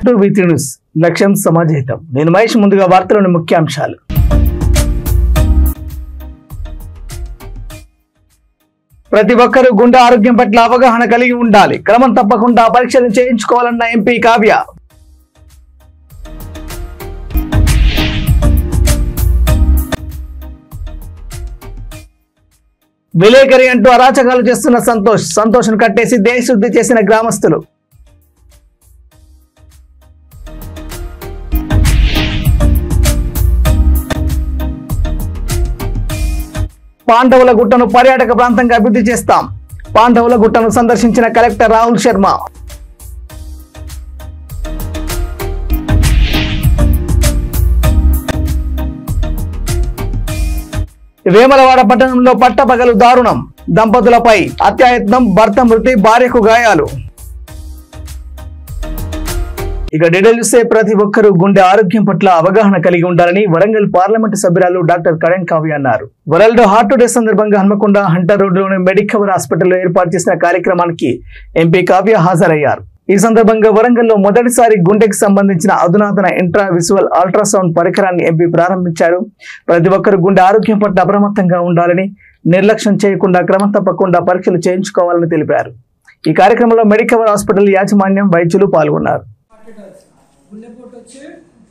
V3 news లక్ష్యం సమాజహితం. నేను మహేష్. ముందుగా వార్తలోని ముఖ్యాంశాలు. ప్రతి ఒక్కరూ గుండె ఆరోగ్యం పట్ల అవగాహన కలిగి ఉండాలి. క్రమం తప్పకుండా పరీక్షలు చేయించుకోవాలన్న ఎంపీ కావ్య. విలేకరి అంటూ అరాచకాలు చేస్తున్న సంతోష్ను కట్టేసి దేశశుద్ధి చేసిన గ్రామస్తులు. పాండవుల గుట్టను పర్యాటక ప్రాంతంగా అభివృద్ధి చేస్తాం. పాండవుల గుట్టను సందర్శించిన కలెక్టర్ రాహుల్ శర్మ. వేములవాడ పట్టణంలో పట్టపగలు దారుణం. దంపతులపై అత్యాయత్నం, భర్త మృతి, భార్యకు గాయాలు. ఇక డీటెయిల్ చూస్తే ప్రతి ఒక్కరూ గుండె ఆరోగ్యం పట్ల అవగాహన కలిగి ఉండాలని వరంగల్ పార్లమెంటు సభ్యురాలు డాక్టర్ కడెం కావ్య అన్నారు. వరల్డ్ హార్ట్ డే సందర్భంగా హన్మకొండ హంటర్ రోడ్లోని మెడికవర్ హాస్పిటల్లో ఏర్పాటు చేసిన కార్యక్రమానికి ఎంపీ కావ్య హాజరయ్యారు. ఈ సందర్భంగా వరంగల్లో మొదటిసారి గుండెకి సంబంధించిన అధునాతన ఇంట్రా విజువల్ అల్ట్రాసౌండ్ పరికరాన్ని ఎంపీ ప్రారంభించారు. ప్రతి ఒక్కరు గుండె ఆరోగ్యం పట్ల అప్రమత్తంగా ఉండాలని, నిర్లక్ష్యం చేయకుండా క్రమం తప్పకుండా పరీక్షలు చేయించుకోవాలని తెలిపారు. ఈ కార్యక్రమంలో మెడికవర్ హాస్పిటల్ యాజమాన్యం, వైద్యులు పాల్గొన్నారు. గుండెపోటు వచ్చి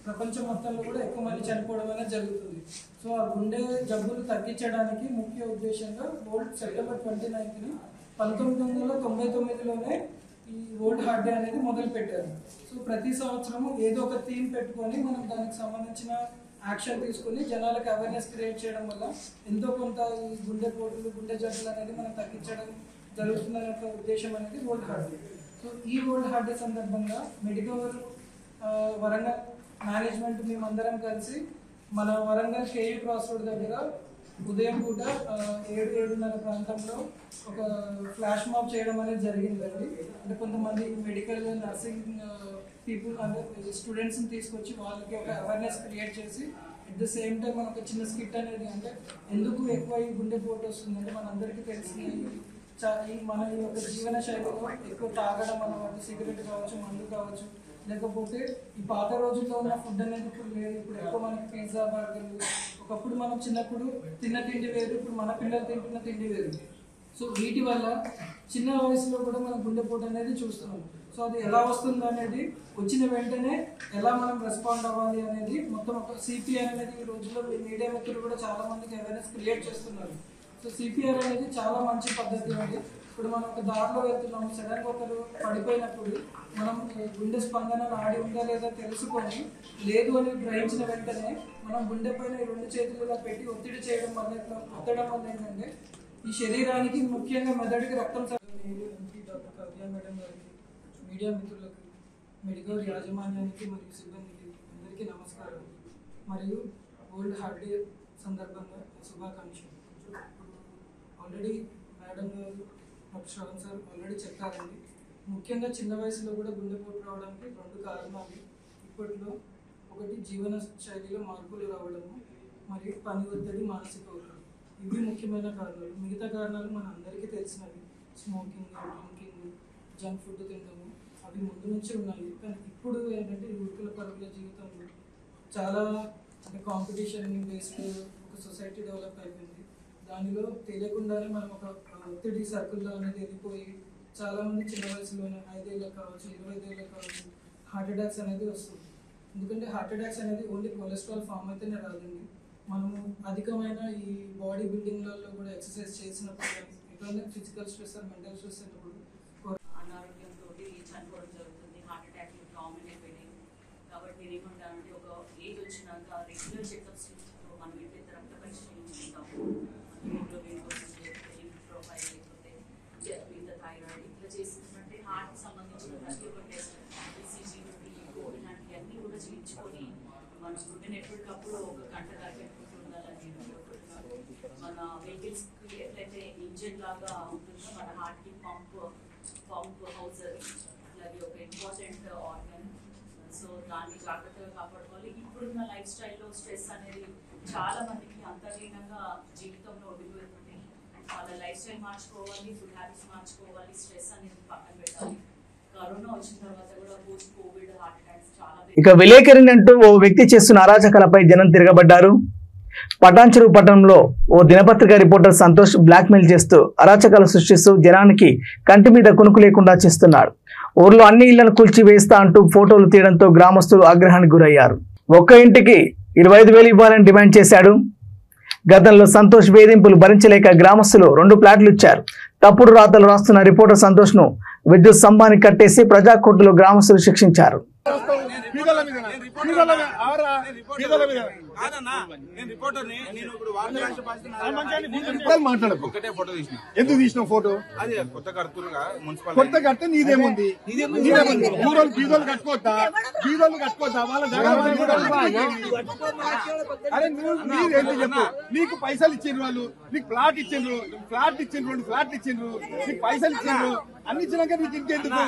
ప్రపంచం మొత్తంలో కూడా ఎక్కువ మంది చనిపోవడం అనేది జరుగుతుంది. సో ఆ గుండె జబ్బులు తగ్గించడానికి ముఖ్య ఉద్దేశంగా సెప్టెంబర్ 29ని 1999లోనే ఈ వరల్డ్ హార్ట్ డే అనేది మొదలు పెట్టారు. సో ప్రతి సంవత్సరం ఏదో ఒక థీమ్ పెట్టుకొని మనం దానికి సంబంధించిన యాక్షన్ తీసుకొని జనాలకు అవేర్నెస్ క్రియేట్ చేయడం వల్ల ఎంతో కొంత ఈ గుండెపోటులు, గుండె జబ్బులు అనేది మనం తగ్గించడం జరుగుతుందనే ఒక ఉద్దేశం అనేది వరల్డ్ హార్ట్ డే. సో ఈ వరల్డ్ హార్ట్ డే సందర్భంగా మెడికవర్ వరంగల్ మేనేజ్మెంట్ మేమందరం కలిసి మన వరంగల్ కేయూ క్రాస్ రోడ్ దగ్గర ఉదయం పూట 7-7:30 ప్రాంతంలో ఒక ఫ్లాష్ మాబ్ చేయడం అనేది జరిగిందండి. అంటే కొంతమంది మెడికల్ నర్సింగ్ పీపుల్ అంటే స్టూడెంట్స్ని తీసుకొచ్చి వాళ్ళకి ఒక అవేర్నెస్ క్రియేట్ చేసి అట్ ద సేమ్ టైం మనం ఒక చిన్న స్కిట్ అనేది, అంటే ఎందుకు ఎక్కువ ఈ గుండెపోటు వస్తుందంటే మనందరికీ తెలిసిన మన యొక్క జీవన శైలిలో ఎక్కువ తాగడం అన్నమాట, సిగరెట్ కావచ్చు, మందు కావచ్చు, లేకపోతే ఈ పాత రోజుల్లో ఉన్న ఫుడ్ అనేది ఇప్పుడు లేదు. ఇప్పుడు ఎక్కువ మనకి పిజ్జా, బర్గర్లు. ఒకప్పుడు మనం చిన్నప్పుడు తిన్న తిండి వేరు, ఇప్పుడు మన పిల్లలు తింటున్న తిండి వేరు. సో వీటి వల్ల చిన్న వయసులో కూడా మనం గుండెపోటు అనేది చూస్తున్నాం. సో అది ఎలా వస్తుంది అనేది, వచ్చిన వెంటనే ఎలా మనం రెస్పాండ్ అవ్వాలి అనేది మొత్తం ఒక సిపిఆర్ అనేది ఈ రోజుల్లో మీడియా మిత్రులు కూడా చాలా మందికి అవేర్నెస్ క్రియేట్ చేస్తున్నారు. సో సిపిఆర్ అనేది చాలా మంచి పద్ధతి అండి. ఇప్పుడు మనం ఒక దారిలో వెళ్తున్నాము, సడన్గా ఒకరు పడిపోయినప్పుడు మనం గుండె స్పందన ఆడి ఉందా లేదా తెలుసుకొని, లేదు అని గ్రహించిన వెంటనే మనం గుండె పైన 2 చేతులుగా పెట్టి ఒత్తిడి చేయడం వల్ల, ఒత్తడం వల్ల ఏంటంటే ఈ శరీరానికి ముఖ్యంగా మెదడుకి రక్తం డాక్టర్ కావ్య మేడం గారికి, మీడియా మిత్రులకు, మెడికల్ యాజమాన్యానికి మరియు సిబ్బందికి అందరికీ నమస్కారం. మరియు వరల్డ్ హార్ట్ డే సందర్భంగా శుభాకాంక్షలు. ఆల్రెడీ మేడం గారు, డాక్టర్ శ్రవణ్ సార్ ఆల్రెడీ చెప్పారండి. ముఖ్యంగా చిన్న వయసులో కూడా గుండెపోటు రావడానికి 2 కారణాలు ఇప్పట్లో. ఒకటి జీవన శైలిలో మార్పులు రావడము, మరియు పని ఒత్తిడి, మానసిక ఒత్తిడి. ఇవి ముఖ్యమైన కారణాలు. మిగతా కారణాలు మన అందరికీ తెలిసినవి. స్మోకింగ్, డ్రింకింగ్, జంక్ ఫుడ్ తినడము, అవి ముందు నుంచి ఉన్నాయి. కానీ ఇప్పుడు ఏంటంటే ఈ ఉరుకుల పరుగుల జీవితంలో చాలా అంటే కాంపిటీషన్ బేస్డ్ ఒక సొసైటీ డెవలప్ అయిపోయింది. దానిలో తెలియకుండానే మనం ఒక ఒత్తిడి సర్కిల్లో అనేది వెళ్ళిపోయి చాలామంది చిన్న వయసులోనే 5 ఏళ్ళకి కావచ్చు, 25 ఏళ్ళకి కావచ్చు హార్ట్ అటాక్స్ అనేది వస్తుంది. ఎందుకంటే హార్ట్ అటాక్స్ అనేది ఓన్లీ కొలెస్ట్రాల్ ఫామ్ అయితేనే రాదండి. మనము అధికమైన ఈ బాడీ బిల్డింగ్లలో కూడా ఎక్సర్సైజ్ చేసినప్పుడు, ఎక్కడైనా ఫిజికల్ స్ట్రెస్, మెంటల్ స్ట్రెస్ అయినప్పుడు అనారోగ్యంతో చనిపోవడం జరుగుతుంది. హార్ట్ అటాక్ కామన్ అయిపోయినాయి. కాబట్టి నేను ఏమంటానంటే ఒక ఏజ్ వచ్చినాక రెగ్యులర్ చెకప్స్ మనం ఎట్లయితే రక్త పరీక్ష చేయించుకుంటాము, ప్రొఫైల్ లేకపోతే మిగతా థైరాయిడ్ ఇట్లా చేసినట్టే హార్ట్కి సంబంధించిన ప్రతి ఒక్క టెస్ట్, ఈసీజీ, ఈకో ఇలాంటివన్నీ కూడా చేయించుకొని మన గుండెని ఎప్పటికప్పుడు ఒక గంట పెట్టుకుంటూ ఉండాలని మన వెహికల్స్కి ఎట్లయితే ఇంజిన్ లాగా ఉంటుందో మన హార్ట్కి పంప్ హౌస్ అలాగే ఒక ఇంపార్టెంట్ ఆర్గన్. సో దాన్ని జాగ్రత్తగా కాపాడుకోవాలి. ఇప్పుడున్న లైఫ్ స్టైల్లో స్ట్రెస్ అనేది చాలా మందికి అంతర్లీనంగా జీవితంలో ఒడిగిపోతుంది. వాళ్ళ లైఫ్ స్టైల్ మార్చుకోవాలి, ఫుడ్ హ్యాబిట్స్ మార్చుకోవాలి, స్ట్రెస్ అనేది పక్కన పెట్టాలి. కరోనా వచ్చిన తర్వాత కూడా పోస్ట్ కోవిడ్ హార్ట్ అటాక్స్ ఇక విలేకరిని అంటూ ఓ వ్యక్తి చేస్తున్న అరాచకాలపై జనం తిరగబడ్డారు. పటాన్చెరు పట్టణంలో ఓ దినపత్రిక రిపోర్టర్ సంతోష్ బ్లాక్మెయిల్ చేస్తూ అరాచకాలు సృష్టిస్తూ జనానికి కంటి మీద కునుకు లేకుండా చేస్తున్నాడు. ఊర్లో అన్ని ఇళ్లను కూల్చివేస్తా అంటూ ఫోటోలు తీయడంతో గ్రామస్తులు ఆగ్రహానికి గురయ్యారు. ఒక్క ఇంటికి 25,000 ఇవ్వాలని డిమాండ్ చేశాడు. గతంలో సంతోష్ వేధింపులు భరించలేక గ్రామస్తులు 2 ప్లాట్లు ఇచ్చారు. తప్పుడు రాతలు రాస్తున్న రిపోర్టర్ సంతోష్ ను విద్యుత్ స్తంభానికి కట్టేసి ప్రజాకోర్టులో గ్రామస్తులు శిక్షించారు. ఎందుకు తీసిన ఫోటో కొత్త కడితే నీదేముంది బీదోళ్ళు కట్టుకోవద్దా వాళ్ళ అరే నీదేంటి చెప్పు. నీకు పైసలు ఇచ్చిండ్రు వాళ్ళు, నీకు ఫ్లాట్ ఇచ్చిండ్రు 2 ఫ్లాట్లు ఇచ్చిండ్రు, నీకు పైసలు ఇచ్చిండ్రు, అన్ని ఇచ్చినాక నీకు ఇంకెందుకు?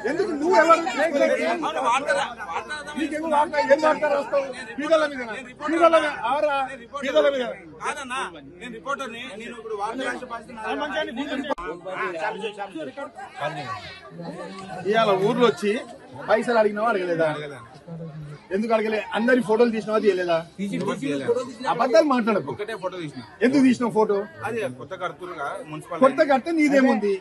ఎందుకు నువ్వు ఎవరు నీకేమో ఏం వాడతారు వస్తావు పీదల మీద ఇవాళ ఊర్లో వచ్చి పైసలు అడిగినావా అడగలేదా? ఎందుకు అడగలే? అందరి ఫోటోలు తీసినావా తీయలేదా? అబద్ధాలు మాట్లాడకు. ఎందుకు తీసినావు ఫోటో? కొత్త కడితే నీదేముంది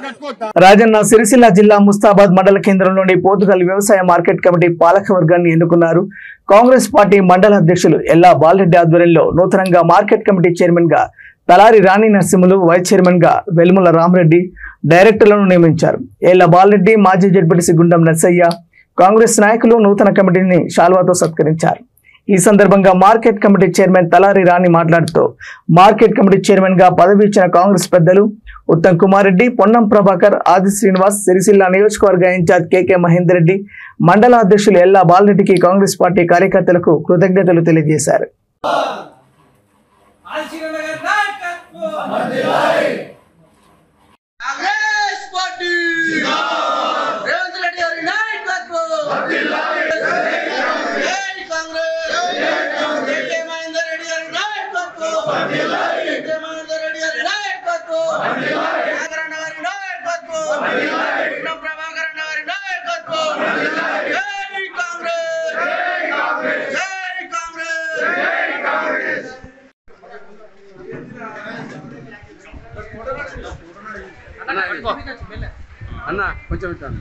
కట్టుకోవద్దా? రాజన్న సిరిసిల్ల జిల్లా ముస్తాబాద్ మండల కేంద్రంలోని పోతుగల్ వ్యవసాయ మార్కెట్ కమిటీ పాలక వర్గాన్ని ఎన్నుకున్నారు. కాంగ్రెస్ పార్టీ మండల అధ్యక్షులు ఎల్లా బాలరెడ్డి ఆధ్వర్యంలో నూతనంగా మార్కెట్ కమిటీ చైర్మన్ గా తలారి రాణి నరసింహులు, వైస్ చైర్మన్ గా వెల్ముల రామరెడ్డి, డైరెక్టర్లను నియమించారు. ఎల్లా బాలరెడ్డి, మాజీ జడ్పీటీసీ గుండం నర్సయ్య, కాంగ్రెస్ నాయకులు నూతన కమిటీని శాల్వాతో సత్కరించారు. ఈ సందర్భంగా మార్కెట్ కమిటీ చైర్మన్ తలారి రాణి మాట్లాడుతూ మార్కెట్ కమిటీ చైర్మన్ గా పదవి ఇచ్చిన కాంగ్రెస్ పెద్దలు ఉత్తమ్ కుమార్ రెడ్డి, పొన్నం ప్రభాకర్, ఆది శ్రీనివాస్, సిరిసిల్ల నియోజకవర్గ ఇన్ఛార్జ్ కేకే మహేందర్ రెడ్డి, మండల అధ్యక్షులు ఎల్లా బాలరెడ్డికి కాంగ్రెస్ పార్టీ కార్యకర్తలకు కృతజ్ఞతలు తెలియజేశారు. అన్న కొంచెం ఇస్తాను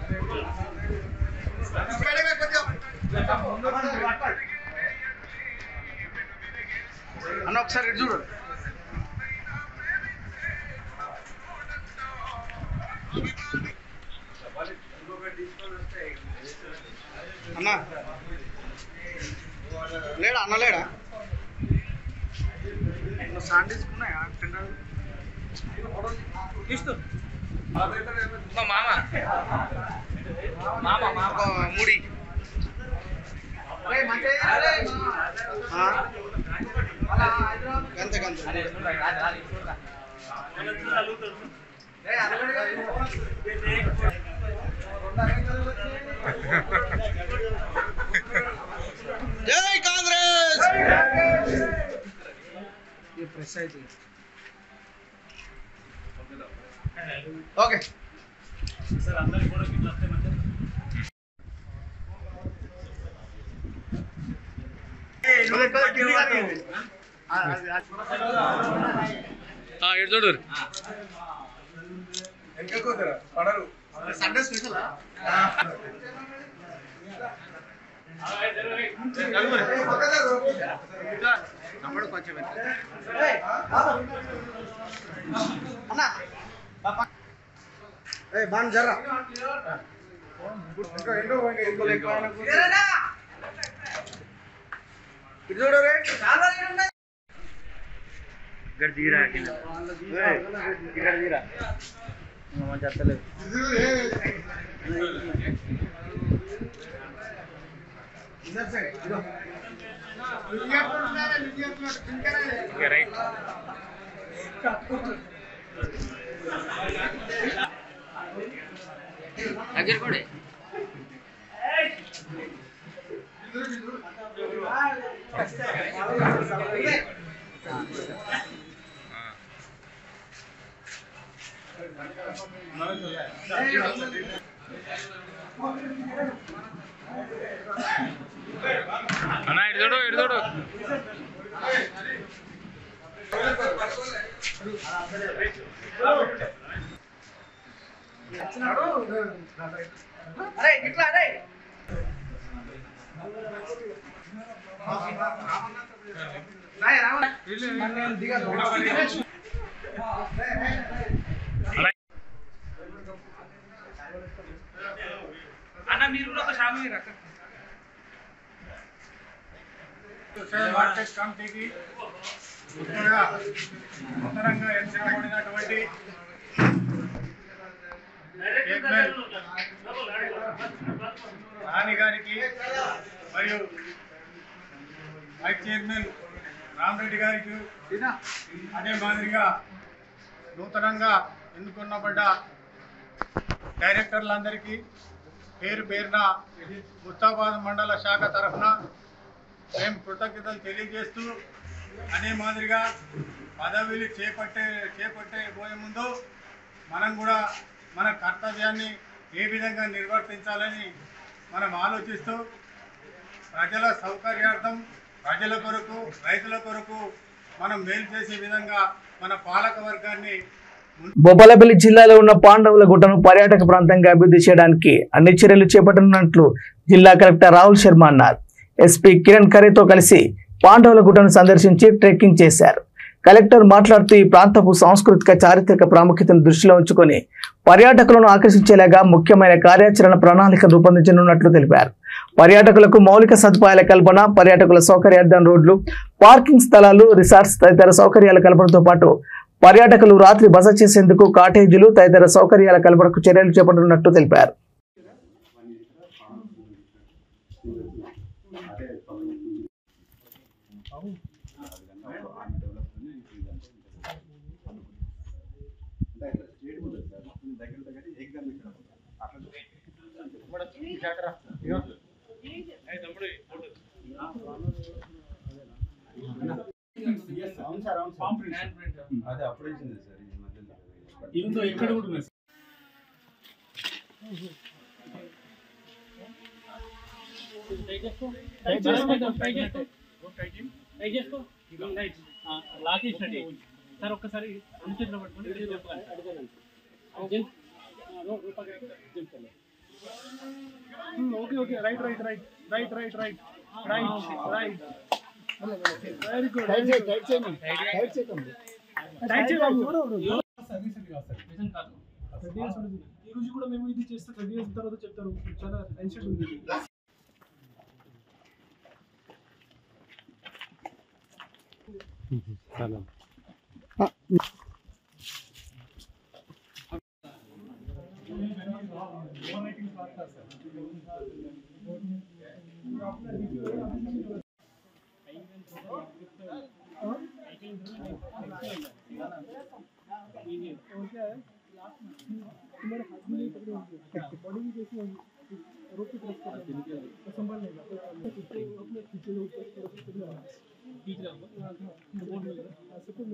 అన్న ఒకసారి చూడు అన్న లేడా అన్న లేడా సాండ్ తీసుకున్నాయా తీస్తూ మూడి గంత గంత జై కాంగ్రెస్ ప్రెస్ అయితే ఓకే సార్ అందరి కూడా గిట్ల వస్తే మంచిది. ఎటు చూడు సండే స్పెషల్ నమ్మడు కొంచెం అన్నా బాగా జర్రా చూడు ఇక్కడ తీరా ఇక్కడ తీరా మంచి అత్తలేదు రైట్ దగ్గర కూడా అన్న ఇడు చూడు అన్న మీరు కూడా ఒక షామి రక్క మార్కెట్ కమిటీకి ముఖ్యంగా నూతనంగా ఎన్నికబడినటువంటి రాణి గారికి మరియు వైస్ చైర్మన్ రామరెడ్డి గారికి అదే మాదిరిగా నూతనంగా ఎన్నుకున్నబడ్డ డైరెక్టర్లందరికీ పేరు పేరున ముస్తాబాద్ మండల శాఖ తరఫున మేము కృతజ్ఞతలు తెలియజేస్తూ అనే మాదిరిగా పదవిలు చేపట్టే ముందు మనం కూడా మన కర్తవ్యాన్ని ఏ విధంగా నిర్వర్తించాలని మనం ఆలోచిస్తూ ప్రజల సౌకర్యార్థం ప్రజల కొరకు రైతుల కొరకు మనం మేలు చేసే విధంగా మన పాలక వర్గాన్ని భూపాలపల్లి జిల్లాలో ఉన్న పాండవుల గుట్టను పర్యాటక ప్రాంతంగా అభివృద్ధి చేయడానికి అన్ని చర్యలు చేపట్టనున్నట్లు జిల్లా కలెక్టర్ రాహుల్ శర్మ అన్నారు. ఎస్పీ కిరణ్ ఖరేతో కలిసి పాండవుల గుట్టను సందర్శించి ట్రెక్కింగ్ చేశారు. కలెక్టర్ మాట్లాడుతూ ఈ ప్రాంతపు సాంస్కృతిక చారిత్రక ప్రాముఖ్యతను దృష్టిలో ఉంచుకొని పర్యాటకులను ఆకర్షించేలాగా ముఖ్యమైన కార్యాచరణ ప్రణాళిక రూపొందించనున్నట్లు తెలిపారు. పర్యాటకులకు మౌలిక సదుపాయాల కల్పన, పర్యాటకుల సౌకర్యార్థం రోడ్లు, పార్కింగ్ స్థలాలు, రిసార్ట్స్ తదితర సౌకర్యాల కల్పనతో పాటు పర్యాటకులు రాత్రి బస చేసేందుకు కాటేజీలు తదితర సౌకర్యాల కల్పనకు చర్యలు చేపట్టనున్నట్లు తెలిపారు. ఎక్కడ కూడా సార్ ఒక్కసారి రెండు చేతులు పట్టుకొని okay okay right right right right right right right right very good right side right side right side right side కాదు ఈ రోజు కూడా మేము ఇది చేస్తే 30 ఇయర్స్ తర్వాత చెప్తారు చాలా టెన్షన్ ఉంది.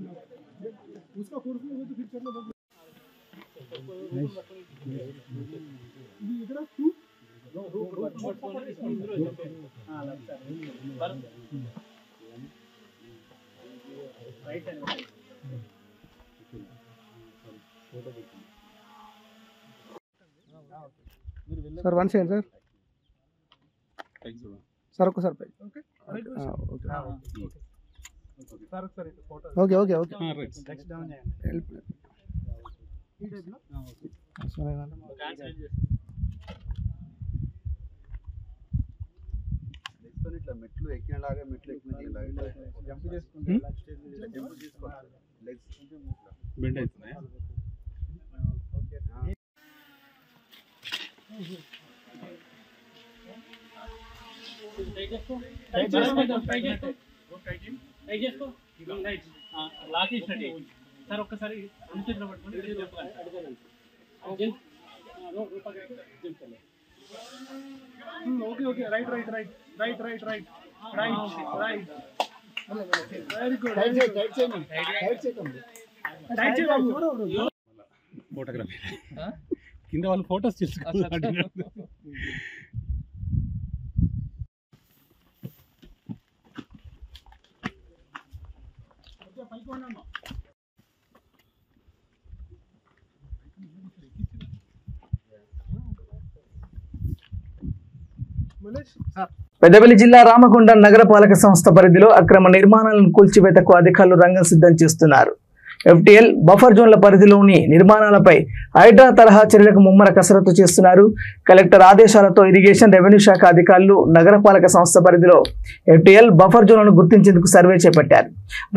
उसका कोर्स में तो फिर करना बहुत इधर तू sir 1 second sir okay sir okay okay okay next down help ఈ టైప్ లో సరే నెక్స్ట్ ఇట్లా మెట్లు ఎక్కినలాగా మెట్లు ఎక్కినలాగా జంప్ చేసుకుంటే జంప్ చేసుకోవాలి లెగ్స్ బెండ్ అవుతున్నాయి. ఓకే సార్ ఒక్కసారి రెండు చేతులు పట్టుకొని okay okay right right right right right right right right very good right side right side right side right side photography కింద వాళ్ళు ఫోటోస్ తీసుకోవాలి. పెద్దపల్లి జిల్లా రామకొండ నగరపాలక సంస్థ పరిధిలో అక్రమ నిర్మాణాలను కూల్చివేతకు అధికారులు రంగం సిద్ధం చేస్తున్నారు. FTL బఫర్ జోన్ల పరిధిలోని నిర్మాణాలపై హైడ్రా తరహా చర్యలకు ముమ్మర కసరత్తు చేస్తున్నారు. కలెక్టర్ ఆదేశాలతో ఇరిగేషన్ రెవెన్యూ శాఖ అధికారులు నగరపాలక సంస్థ పరిధిలో FTL బఫర్ జోన్లను గుర్తించేందుకు సర్వే చేపట్టారు.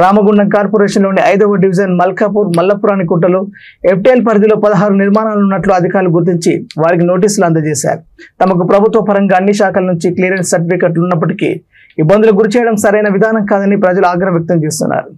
రామగుండం కార్పొరేషన్లోని 5వ డివిజన్ మల్కాపూర్ మల్లపురాని కుంటలో FTL పరిధిలో 16 నిర్మాణాలు ఉన్నట్లు అధికారులు గుర్తించి వారికి నోటీసులు అందజేశారు. తమకు ప్రభుత్వ పరంగా అన్ని శాఖల నుంచి క్లియరెన్స్ సర్టిఫికెట్లు ఉన్నప్పటికీ ఇబ్బందులకు గురి చేయడం సరైన విధానం కాదని ప్రజలు ఆగ్రహం వ్యక్తం చేస్తున్నారు.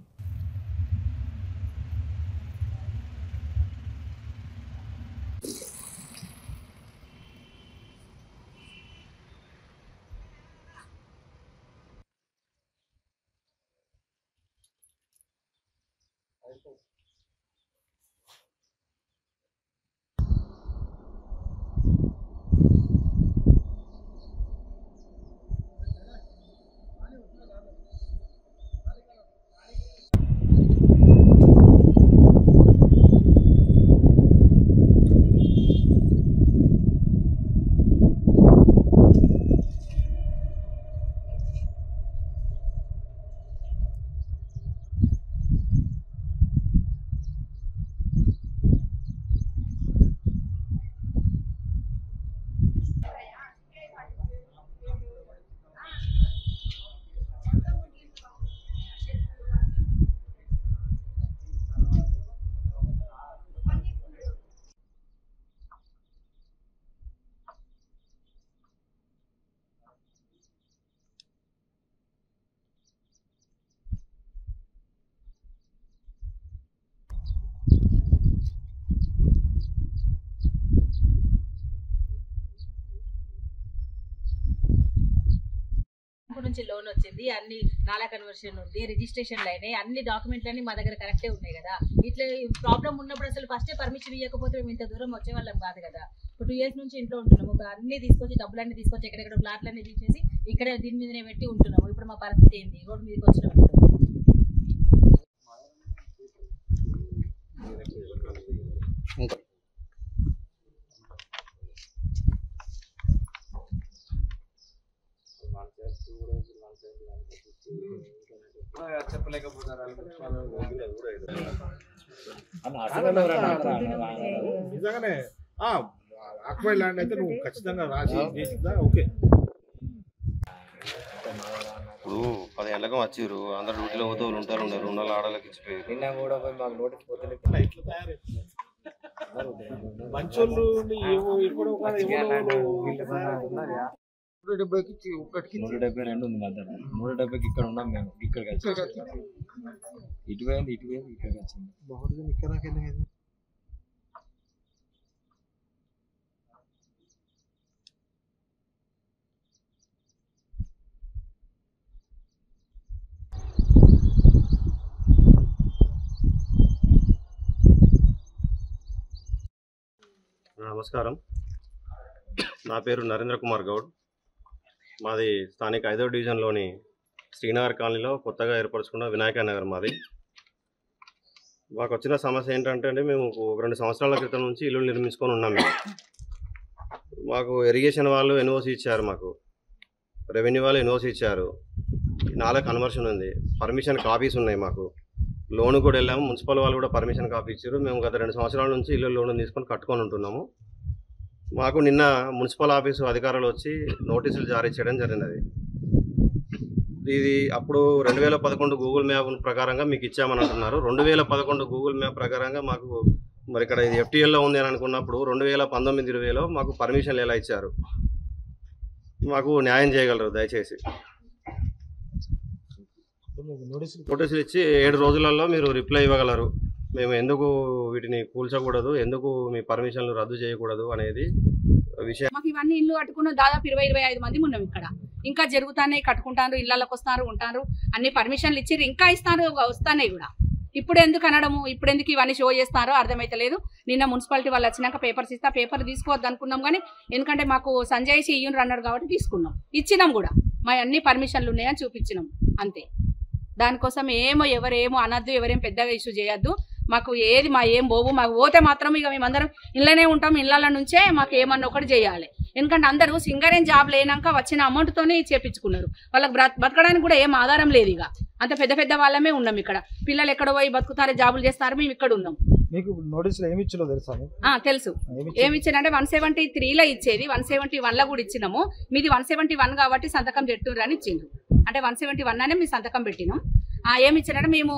నుంచి లోన్ వచ్చింది, అన్ని నాలా కన్వర్షన్ ఉంది, రిజిస్ట్రేషన్లు అయినాయి, అన్ని డాక్యుమెంట్లన్నీ మా దగ్గర కరెక్టే ఉన్నాయి కదా. ఇట్లా ప్రాబ్లం ఉన్నప్పుడు అసలు ఫస్టే పర్మిషన్ ఇవ్వకపోతే మేము ఇంత దూరం వచ్చేవాళ్ళం కాదు కదా. 2 years నుంచి ఇంట్లో ఉంటున్నాము, అన్ని తీసుకొచ్చి డబ్బులన్నీ తీసుకొచ్చి ఎక్కడెక్కడ ప్లాట్లన్నీ తీసేసి ఇక్కడ దీని మీదనే పెట్టి ఉంటున్నాము. ఇప్పుడు మా పరిస్థితి ఏంది? రోడ్డు మీదకి వచ్చినాము. నిజంగానే ఆక్వైడ్ ల్యాండ్ అయితే నువ్వు ఖచ్చితంగా రాసి చేసిందా? ఓకే. ఇప్పుడు 10 గంటలకు వచ్చిర్రు, అందరు డ్యూటీలో పోతే వాళ్ళు ఉంటారు, రుణాలు ఆడలకు ఇచ్చిపోయారు. నిన్న కూడా పోయి మాకు నోటీస్ పోతే ఇట్లా తయారైంది మంచోళ్ళు 172 ఉంది మధ్యలో. 170కి ఇక్కడ ఉన్నాం మేము. ఇక్కడికి వచ్చి ఇటువైంది ఇక్కడికి వచ్చింది. నమస్కారం, నా పేరు నరేంద్ర కుమార్ గౌడ్. మాది స్థానిక 5వ డివిజన్లోని శ్రీనగర్ కాలనీలో కొత్తగా ఏర్పరచుకున్న వినాయక నగర్ మాది. మాకు వచ్చిన సమస్య ఏంటంటే అండి, మేము 2 సంవత్సరాల క్రితం నుంచి ఇల్లు నిర్మించుకొని ఉన్నాం. మేము మాకు ఇరిగేషన్ వాళ్ళు ఎన్ఓసి ఇచ్చారు, మాకు రెవెన్యూ వాళ్ళు ఎన్ఓసి ఇచ్చారు, 4 కన్వర్షన్ ఉంది, పర్మిషన్ కాపీస్ ఉన్నాయి. మాకు లోన్ కూడా వెళ్ళాము, మున్సిపల్ వాళ్ళు కూడా పర్మిషన్ కాపీ ఇచ్చారు. మేము గత 2 సంవత్సరాల నుంచి ఇల్లు లోన్ తీసుకొని కట్టుకొని ఉంటున్నాము. మాకు నిన్న మున్సిపల్ ఆఫీసు అధికారులు వచ్చి నోటీసులు జారీ చేయడం జరిగినది. ఇది అప్పుడు 2011 గూగుల్ మ్యాప్ ప్రకారంగా మీకు ఇచ్చామని అంటున్నారు. 2011 గూగుల్ మ్యాప్ ప్రకారంగా మాకు మరి ఇక్కడ ఇది FTLలో ఉంది అని అనుకున్నప్పుడు 2019-20లో మాకు పర్మిషన్లు ఎలా ఇచ్చారు? మాకు న్యాయం చేయగలరు దయచేసి. నోటీసులు ఇచ్చి 7 రోజులలో మీరు రిప్లై ఇవ్వగలరు. మేము ఎందుకు వీటిని కూల్చకూడదు, ఎందుకు మీ పర్మిషన్లు రద్దు చేయకూడదు అనేది విషయం. మాకు ఇవన్నీ ఇల్లు కట్టుకున్న దాదాపు 20-25 మంది ఉన్నాం ఇక్కడ. ఇంకా జరుగుతానే, కట్టుకుంటారు, ఇళ్లలోకి వస్తున్నారు, ఉంటారు, అన్ని పర్మిషన్లు ఇచ్చారు, ఇంకా ఇస్తారు, వస్తానే కూడా. ఇప్పుడు ఎందుకు అనడము, ఇప్పుడు ఎందుకు ఇవన్నీ షో చేస్తారో అర్థమైతలేదు. నిన్న మున్సిపాలిటీ వాళ్ళు వచ్చినాక పేపర్స్ ఇస్తా, పేపర్ తీసుకోవద్దు అనుకున్నాం కానీ ఎందుకంటే మాకు సంజయ్ ఇయ్యూరు అన్నాడు కాబట్టి తీసుకున్నాం, ఇచ్చినాం కూడా. మా అన్ని పర్మిషన్లు ఉన్నాయని చూపించినాం అంతే. దానికోసం ఎవరేమో అనద్దు, ఎవరేం పెద్దగా ఇష్యూ చేయొద్దు. మాకు ఏది మా ఏం పోవు, మాకు పోతే మాత్రం ఇక మేమందరం ఇళ్ళనే ఉంటాం, ఇళ్ళ నుంచే మాకు ఏమన్నా ఒకటి చేయాలి. ఎందుకంటే అందరూ సింగరేం జాబ్ లేనాక వచ్చిన అమౌంట్తోనే చేపించుకున్నారు. వాళ్ళకి బతకడానికి కూడా ఏం ఆధారం లేదు. ఇక అంత పెద్ద వాళ్ళమే ఉన్నాం ఇక్కడ. పిల్లలు ఎక్కడ పోయి బతుకుతారో జాబులు చేస్తారు, మేము ఇక్కడ ఉన్నాం. మీకు నోటీసులు ఏమి ఇచ్చిందో తెలుసా? తెలుసు. ఏమి ఇచ్చారంటే 173లో ఇచ్చేది 171లో కూడా ఇచ్చినాము. మీది 171 కాబట్టి సంతకం పెట్టుర్రు అని ఇచ్చిండ్రు. అంటే 171 అనే మీ సంతకం పెట్టినాం. ఏమి ఇచ్చారంటే మేము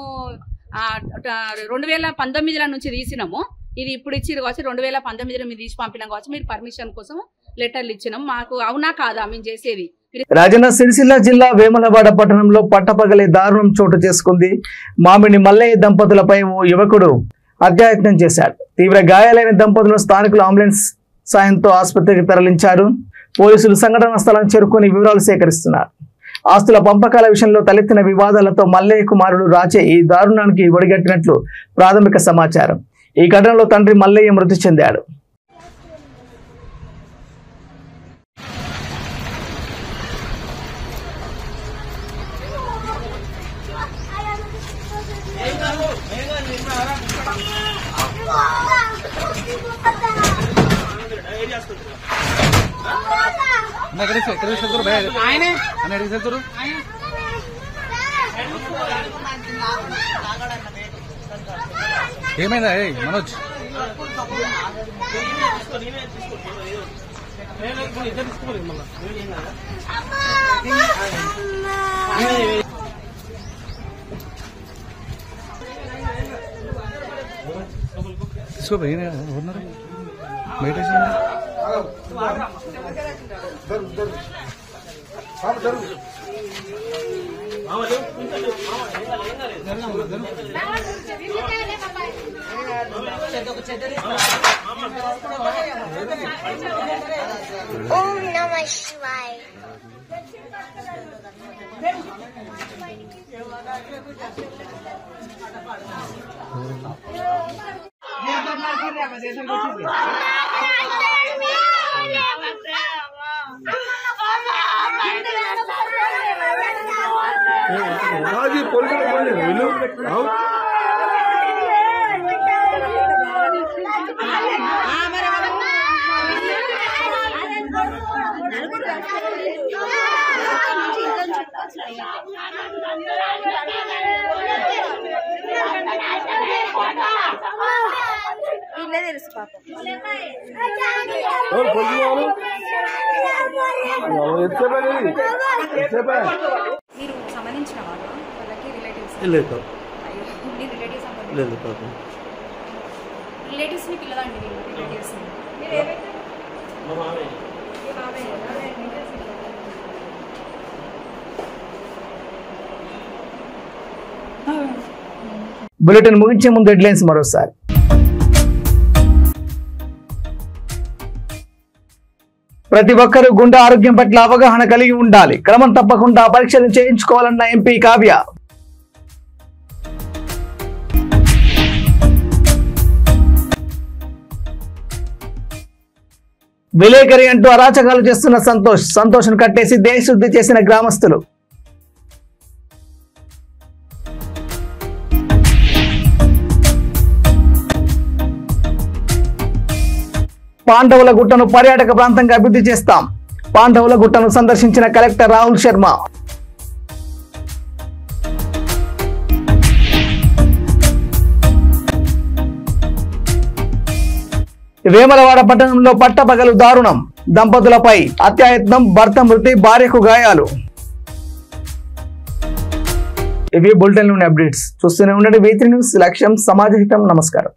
2019 నుంచి తీసినాము, ఇది ఇప్పుడు ఇచ్చిరు కావచ్చు. 2019లో మీరు తీసి పంపినాం కావచ్చు. మీరు పర్మిషన్ కోసం లెటర్లు ఇచ్చినాం. మాకు అవునా కాదా మేము చేసేది. రాజన్న సిరిసిల్ల జిల్లా వేములవాడ పట్టణంలో పట్టపగలే దారుణం చోటు చేసుకుంది. మామిడి మల్లయ్య దంపతులపై ఓ యువకుడు హత్యాయత్నం చేశాడు. తీవ్ర గాయాలైన దంపతులను స్థానికులు అంబులెన్స్ సాయంతో ఆసుపత్రికి తరలించారు. పోలీసులు సంఘటనా స్థలాన్ని చేరుకుని వివరాలు సేకరిస్తున్నారు. ఆస్తుల పంపకాల విషయంలో తలెత్తిన వివాదాలతో మల్లయ్య కుమారుడు రాజే ఈ దారుణానికి ఒడిగట్టినట్లు ప్రాథమిక సమాచారం. ఈ ఘటనలో తండ్రి మల్లయ్య మృతి చెందాడు. ఏమైందా మనోజ్? తీసుకో ఉన్నారు బయట ఓం నమః శివాయ. ఇల్లే తెలుసు పాపం. మీరు సంబంధించిన వాళ్ళకి రిలేటివ్స్ రిలేటివ్స్ని పిల్లలండి. రిలేటివ్స్ని బులెటిన్ ముగించే ముందు హెడ్లైన్స్ మరోసారి. ప్రతి ఒక్కరూ గుండె ఆరోగ్యం పట్ల అవగాహన కలిగి ఉండాలి. క్రమం తప్పకుండా పరీక్షలు చేయించుకోవాలన్న ఎంపీ కావ్య. విలేకరి అంటూ అరాచకాలు చేస్తున్న సంతోష్ను కట్టేసి దేశశుద్ధి చేసిన గ్రామస్తులు. పాండవుల గుట్టను పర్యాటక ప్రాంతంగా అభివృద్ధి చేస్తాం. పాండవుల గుట్టను సందర్శించిన కలెక్టర్ రాహుల్ శర్మ. వేములవాడ పట్టణంలో పట్టపగలు దారుణం. దంపతులపై హత్యాయత్నం, భర్త మృతి, భార్యకు గాయాలు. ఇవి బులెటిన్లోని అప్డేట్స్. చూస్తూనే ఉండండి V3 న్యూస్. లక్ష్యం సమాజ హితం. నమస్కారం.